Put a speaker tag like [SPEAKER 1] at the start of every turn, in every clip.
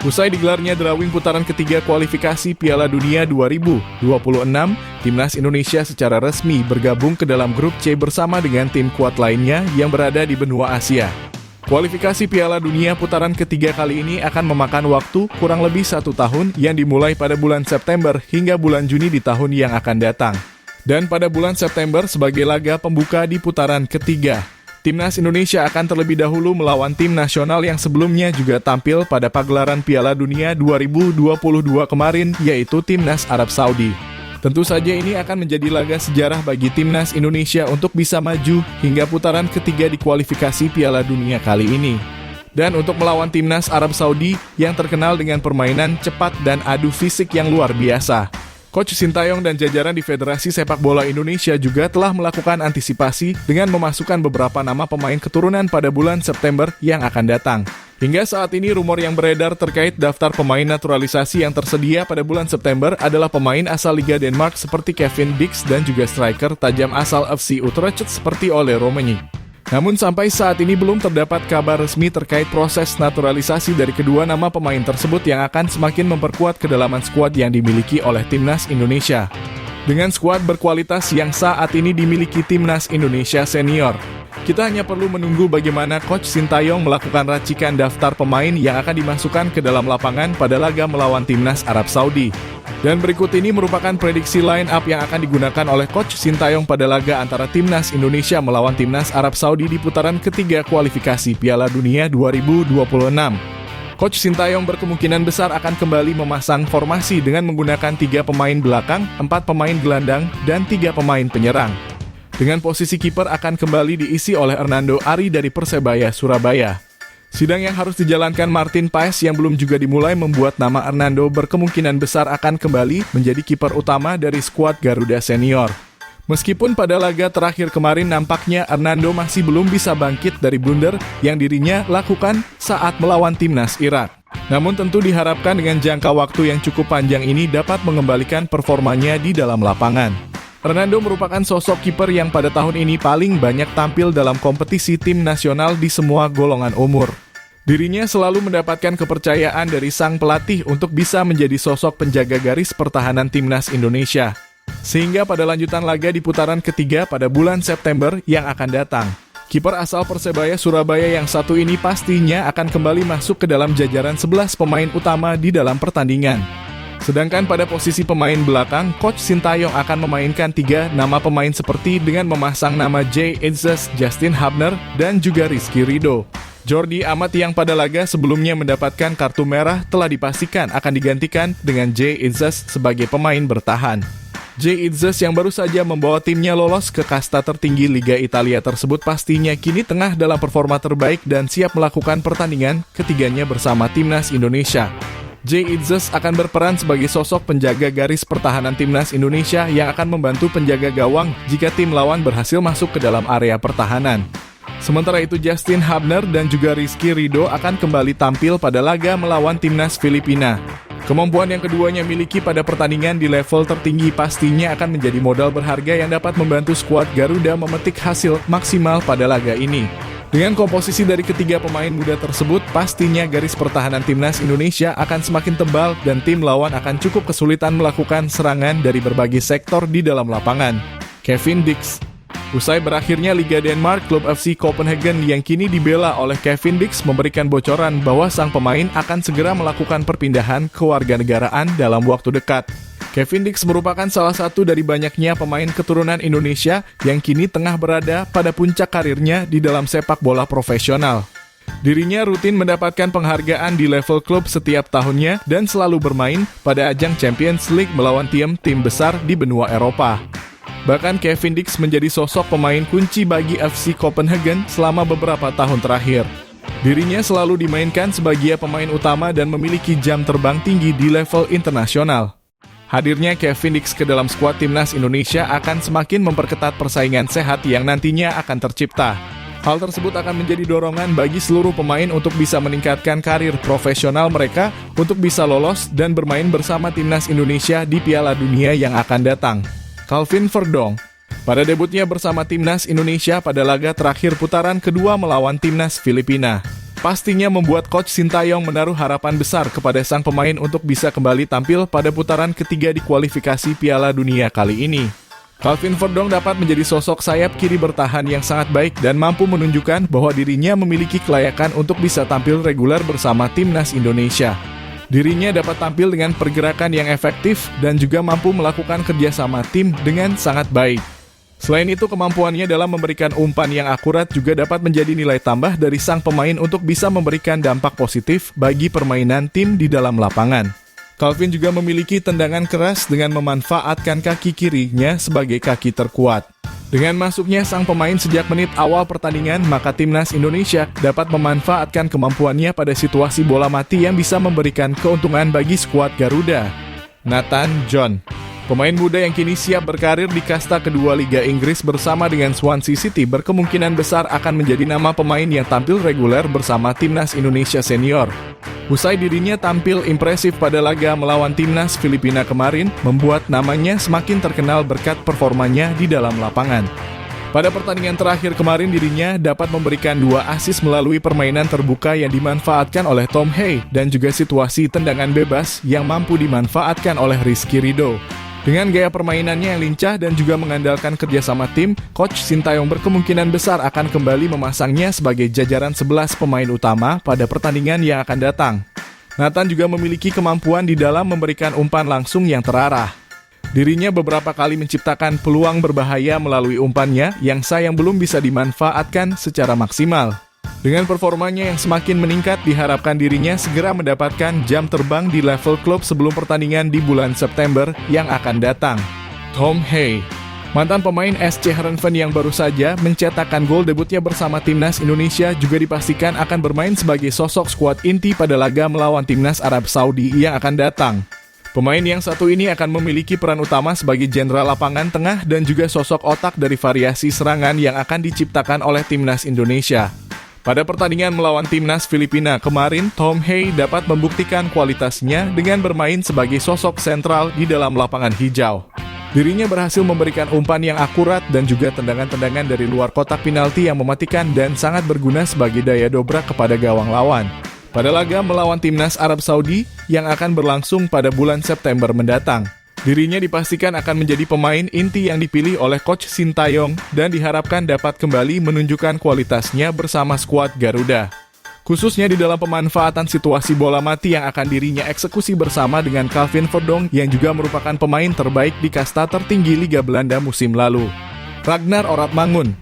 [SPEAKER 1] Usai digelarnya drawing putaran ketiga kualifikasi Piala Dunia 2026, Timnas Indonesia secara resmi bergabung ke dalam grup C bersama dengan tim kuat lainnya yang berada di benua Asia. Kualifikasi Piala Dunia putaran ketiga kali ini akan memakan waktu kurang lebih 1 tahun yang dimulai pada bulan September hingga bulan Juni di tahun yang akan datang. Dan pada bulan September sebagai laga pembuka di putaran ketiga, Timnas Indonesia akan terlebih dahulu melawan tim nasional yang sebelumnya juga tampil pada pagelaran Piala Dunia 2022 kemarin, yaitu Timnas Arab Saudi. Tentu saja ini akan menjadi laga sejarah bagi Timnas Indonesia untuk bisa maju hingga putaran ketiga di kualifikasi Piala Dunia kali ini. Dan untuk melawan Timnas Arab Saudi yang terkenal dengan permainan cepat dan adu fisik yang luar biasa, Coach Sintayong dan jajaran di Federasi Sepak Bola Indonesia juga telah melakukan antisipasi dengan memasukkan beberapa nama pemain keturunan pada bulan September yang akan datang. Hingga saat ini rumor yang beredar terkait daftar pemain naturalisasi yang tersedia pada bulan September adalah pemain asal Liga Denmark seperti Kevin Dix dan juga striker tajam asal FC Utrecht seperti Ole Romani. Namun sampai saat ini belum terdapat kabar resmi terkait proses naturalisasi dari kedua nama pemain tersebut yang akan semakin memperkuat kedalaman skuad yang dimiliki oleh Timnas Indonesia. Dengan skuad berkualitas yang saat ini dimiliki Timnas Indonesia senior, kita hanya perlu menunggu bagaimana Coach Sintayong melakukan racikan daftar pemain yang akan dimasukkan ke dalam lapangan pada laga melawan Timnas Arab Saudi. Dan berikut ini merupakan prediksi line up yang akan digunakan oleh Coach Sintayong pada laga antara Timnas Indonesia melawan Timnas Arab Saudi di putaran ketiga kualifikasi Piala Dunia 2026. Coach Sintayong berkemungkinan besar akan kembali memasang formasi dengan menggunakan 3 pemain belakang, 4 pemain gelandang, dan 3 pemain penyerang. Dengan posisi kiper akan kembali diisi oleh Hernando Ari dari Persebaya Surabaya. Sidang yang harus dijalankan Martin Paes yang belum juga dimulai membuat nama Hernando berkemungkinan besar akan kembali menjadi kiper utama dari skuad Garuda Senior. Meskipun pada laga terakhir kemarin nampaknya Hernando masih belum bisa bangkit dari blunder yang dirinya lakukan saat melawan Timnas Irak. Namun tentu diharapkan dengan jangka waktu yang cukup panjang ini dapat mengembalikan performanya di dalam lapangan. Hernando merupakan sosok kiper yang pada tahun ini paling banyak tampil dalam kompetisi tim nasional di semua golongan umur. Dirinya selalu mendapatkan kepercayaan dari sang pelatih untuk bisa menjadi sosok penjaga garis pertahanan Timnas Indonesia. Sehingga pada lanjutan laga di putaran ketiga pada bulan September yang akan datang, kiper asal Persebaya Surabaya yang satu ini pastinya akan kembali masuk ke dalam jajaran 11 pemain utama di dalam pertandingan. Sedangkan pada posisi pemain belakang, Coach Sintayong akan memainkan 3 nama pemain seperti dengan memasang nama Jay Itzes, Justin Hubner, dan juga Rizky Ridho. Jordi Amat yang pada laga sebelumnya mendapatkan kartu merah telah dipastikan akan digantikan dengan Jay Itzes sebagai pemain bertahan. Jay Itzes yang baru saja membawa timnya lolos ke kasta tertinggi Liga Italia tersebut pastinya kini tengah dalam performa terbaik dan siap melakukan pertandingan ketiganya bersama Timnas Indonesia. Jay Itzes akan berperan sebagai sosok penjaga garis pertahanan Timnas Indonesia yang akan membantu penjaga gawang jika tim lawan berhasil masuk ke dalam area pertahanan. Sementara itu Justin Hubner dan juga Rizky Ridho akan kembali tampil pada laga melawan Timnas Filipina. Kemampuan yang keduanya miliki pada pertandingan di level tertinggi pastinya akan menjadi modal berharga yang dapat membantu skuad Garuda memetik hasil maksimal pada laga ini. Dengan komposisi dari ketiga pemain muda tersebut, pastinya garis pertahanan Timnas Indonesia akan semakin tebal dan tim lawan akan cukup kesulitan melakukan serangan dari berbagai sektor di dalam lapangan. Kevin Dix. Usai berakhirnya Liga Denmark, klub FC Copenhagen yang kini dibela oleh Kevin Dix memberikan bocoran bahwa sang pemain akan segera melakukan perpindahan kewarganegaraan dalam waktu dekat. Kevin Dix merupakan salah satu dari banyaknya pemain keturunan Indonesia yang kini tengah berada pada puncak karirnya di dalam sepak bola profesional. Dirinya rutin mendapatkan penghargaan di level klub setiap tahunnya dan selalu bermain pada ajang Champions League melawan tim-tim besar di benua Eropa. Bahkan Kevin Dix menjadi sosok pemain kunci bagi FC Copenhagen selama beberapa tahun terakhir. Dirinya selalu dimainkan sebagai pemain utama dan memiliki jam terbang tinggi di level internasional. Hadirnya Kevin Dix ke dalam skuad Timnas Indonesia akan semakin memperketat persaingan sehat yang nantinya akan tercipta. Hal tersebut akan menjadi dorongan bagi seluruh pemain untuk bisa meningkatkan karir profesional mereka untuk bisa lolos dan bermain bersama Timnas Indonesia di Piala Dunia yang akan datang. Calvin Verdong. Pada debutnya bersama Timnas Indonesia pada laga terakhir putaran kedua melawan Timnas Filipina, pastinya membuat Coach Sintayong menaruh harapan besar kepada sang pemain untuk bisa kembali tampil pada putaran ketiga di kualifikasi Piala Dunia kali ini. Calvin Verdong dapat menjadi sosok sayap kiri bertahan yang sangat baik dan mampu menunjukkan bahwa dirinya memiliki kelayakan untuk bisa tampil reguler bersama timnas Indonesia. Dirinya dapat tampil dengan pergerakan yang efektif dan juga mampu melakukan kerjasama tim dengan sangat baik. Selain itu, kemampuannya dalam memberikan umpan yang akurat juga dapat menjadi nilai tambah dari sang pemain untuk bisa memberikan dampak positif bagi permainan tim di dalam lapangan. Calvin juga memiliki tendangan keras dengan memanfaatkan kaki kirinya sebagai kaki terkuat. Dengan masuknya sang pemain sejak menit awal pertandingan, maka timnas Indonesia dapat memanfaatkan kemampuannya pada situasi bola mati yang bisa memberikan keuntungan bagi skuad Garuda. Nathan John, pemain muda yang kini siap berkarir di kasta kedua Liga Inggris bersama dengan Swansea City, berkemungkinan besar akan menjadi nama pemain yang tampil reguler bersama timnas Indonesia senior. Usai dirinya tampil impresif pada laga melawan timnas Filipina kemarin, membuat namanya semakin terkenal berkat performanya di dalam lapangan. Pada pertandingan terakhir kemarin, dirinya dapat memberikan 2 assist melalui permainan terbuka yang dimanfaatkan oleh Tom Hay dan juga situasi tendangan bebas yang mampu dimanfaatkan oleh Rizky Ridho. Dengan gaya permainannya yang lincah dan juga mengandalkan kerjasama tim, Coach Sintayong berkemungkinan besar akan kembali memasangnya sebagai jajaran 11 pemain utama pada pertandingan yang akan datang. Nathan juga memiliki kemampuan di dalam memberikan umpan langsung yang terarah. Dirinya beberapa kali menciptakan peluang berbahaya melalui umpannya yang sayang belum bisa dimanfaatkan secara maksimal. Dengan performanya yang semakin meningkat, diharapkan dirinya segera mendapatkan jam terbang di level klub sebelum pertandingan di bulan September yang akan datang. Tom Hay, mantan pemain SC Heerenveen yang baru saja mencetakkan gol debutnya bersama timnas Indonesia, juga dipastikan akan bermain sebagai sosok skuad inti pada laga melawan timnas Arab Saudi yang akan datang. Pemain yang satu ini akan memiliki peran utama sebagai jenderal lapangan tengah dan juga sosok otak dari variasi serangan yang akan diciptakan oleh timnas Indonesia. Pada pertandingan melawan timnas Filipina kemarin, Tom Hay dapat membuktikan kualitasnya dengan bermain sebagai sosok sentral di dalam lapangan hijau. Dirinya berhasil memberikan umpan yang akurat dan juga tendangan-tendangan dari luar kotak penalti yang mematikan dan sangat berguna sebagai daya dobrak kepada gawang lawan. Pada laga melawan timnas Arab Saudi yang akan berlangsung pada bulan September mendatang, dirinya dipastikan akan menjadi pemain inti yang dipilih oleh Coach Sintayong dan diharapkan dapat kembali menunjukkan kualitasnya bersama skuad Garuda. Khususnya di dalam pemanfaatan situasi bola mati yang akan dirinya eksekusi bersama dengan Calvin Verdong yang juga merupakan pemain terbaik di kasta tertinggi Liga Belanda musim lalu. Ragnar Oratmangun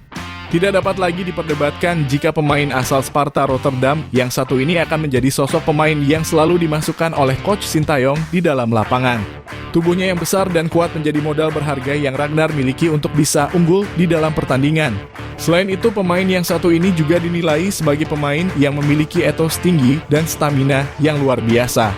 [SPEAKER 1] tidak dapat lagi diperdebatkan jika pemain asal Sparta Rotterdam yang satu ini akan menjadi sosok pemain yang selalu dimasukkan oleh Coach Sintayong di dalam lapangan. Tubuhnya yang besar dan kuat menjadi modal berharga yang Ragnar miliki untuk bisa unggul di dalam pertandingan. Selain itu, pemain yang satu ini juga dinilai sebagai pemain yang memiliki etos tinggi dan stamina yang luar biasa.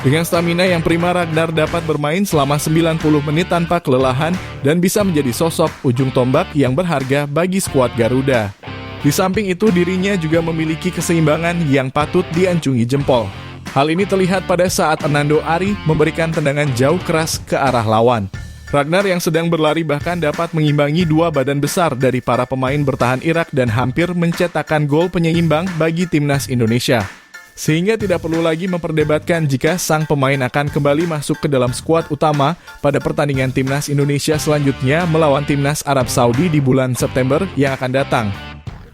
[SPEAKER 1] Dengan stamina yang prima, Ragnar dapat bermain selama 90 menit tanpa kelelahan dan bisa menjadi sosok ujung tombak yang berharga bagi skuad Garuda. Di samping itu, dirinya juga memiliki keseimbangan yang patut diacungi jempol. Hal ini terlihat pada saat Hernando Ari memberikan tendangan jauh keras ke arah lawan. Ragnar yang sedang berlari bahkan dapat mengimbangi 2 badan besar dari para pemain bertahan Irak dan hampir mencetakkan gol penyeimbang bagi timnas Indonesia. Sehingga tidak perlu lagi memperdebatkan jika sang pemain akan kembali masuk ke dalam skuad utama pada pertandingan timnas Indonesia selanjutnya melawan timnas Arab Saudi di bulan September yang akan datang.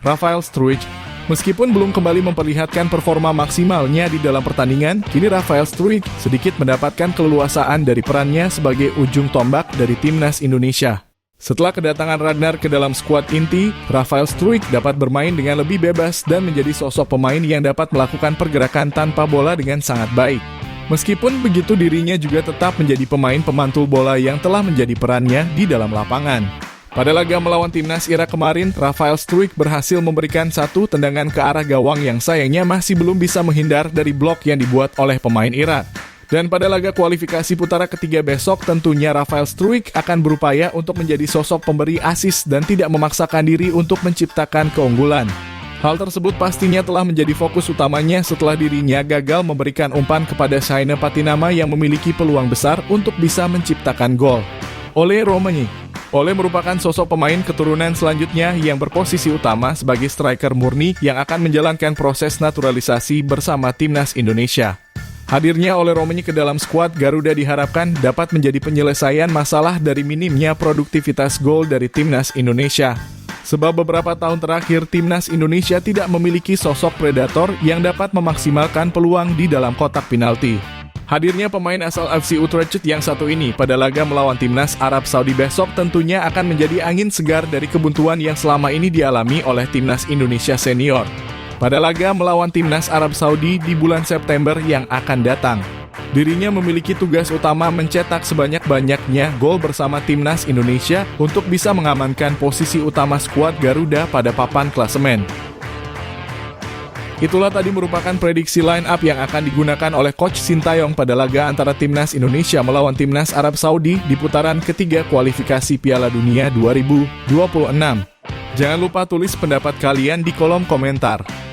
[SPEAKER 1] Rafael Struijk, meskipun belum kembali memperlihatkan performa maksimalnya di dalam pertandingan, kini Rafael Struijk sedikit mendapatkan keleluasaan dari perannya sebagai ujung tombak dari timnas Indonesia. Setelah kedatangan Ragnar ke dalam skuad inti, Rafael Struijk dapat bermain dengan lebih bebas dan menjadi sosok pemain yang dapat melakukan pergerakan tanpa bola dengan sangat baik. Meskipun begitu, dirinya juga tetap menjadi pemain pemantul bola yang telah menjadi perannya di dalam lapangan. Pada laga melawan timnas Irak kemarin, Rafael Struijk berhasil memberikan 1 tendangan ke arah gawang yang sayangnya masih belum bisa menghindar dari blok yang dibuat oleh pemain Irak. Dan pada laga kualifikasi putaran ketiga besok, tentunya Rafael Struijk akan berupaya untuk menjadi sosok pemberi assist dan tidak memaksakan diri untuk menciptakan keunggulan. Hal tersebut pastinya telah menjadi fokus utamanya setelah dirinya gagal memberikan umpan kepada Shaina Patinama yang memiliki peluang besar untuk bisa menciptakan gol. Ole Romani, Ole merupakan sosok pemain keturunan selanjutnya yang berposisi utama sebagai striker murni yang akan menjalankan proses naturalisasi bersama timnas Indonesia. Hadirnya Ole Romeni ke dalam skuad Garuda diharapkan dapat menjadi penyelesaian masalah dari minimnya produktivitas gol dari timnas Indonesia. Sebab beberapa tahun terakhir timnas Indonesia tidak memiliki sosok predator yang dapat memaksimalkan peluang di dalam kotak penalti. Hadirnya pemain asal FC Utrecht yang satu ini pada laga melawan timnas Arab Saudi besok tentunya akan menjadi angin segar dari kebuntuan yang selama ini dialami oleh timnas Indonesia senior pada laga melawan timnas Arab Saudi di bulan September yang akan datang. Dirinya memiliki tugas utama mencetak sebanyak-banyaknya gol bersama timnas Indonesia untuk bisa mengamankan posisi utama skuad Garuda pada papan klasemen. Itulah tadi merupakan prediksi line up yang akan digunakan oleh Coach Sintayong pada laga antara timnas Indonesia melawan timnas Arab Saudi di putaran ketiga kualifikasi Piala Dunia 2026. Jangan lupa tulis pendapat kalian di kolom komentar.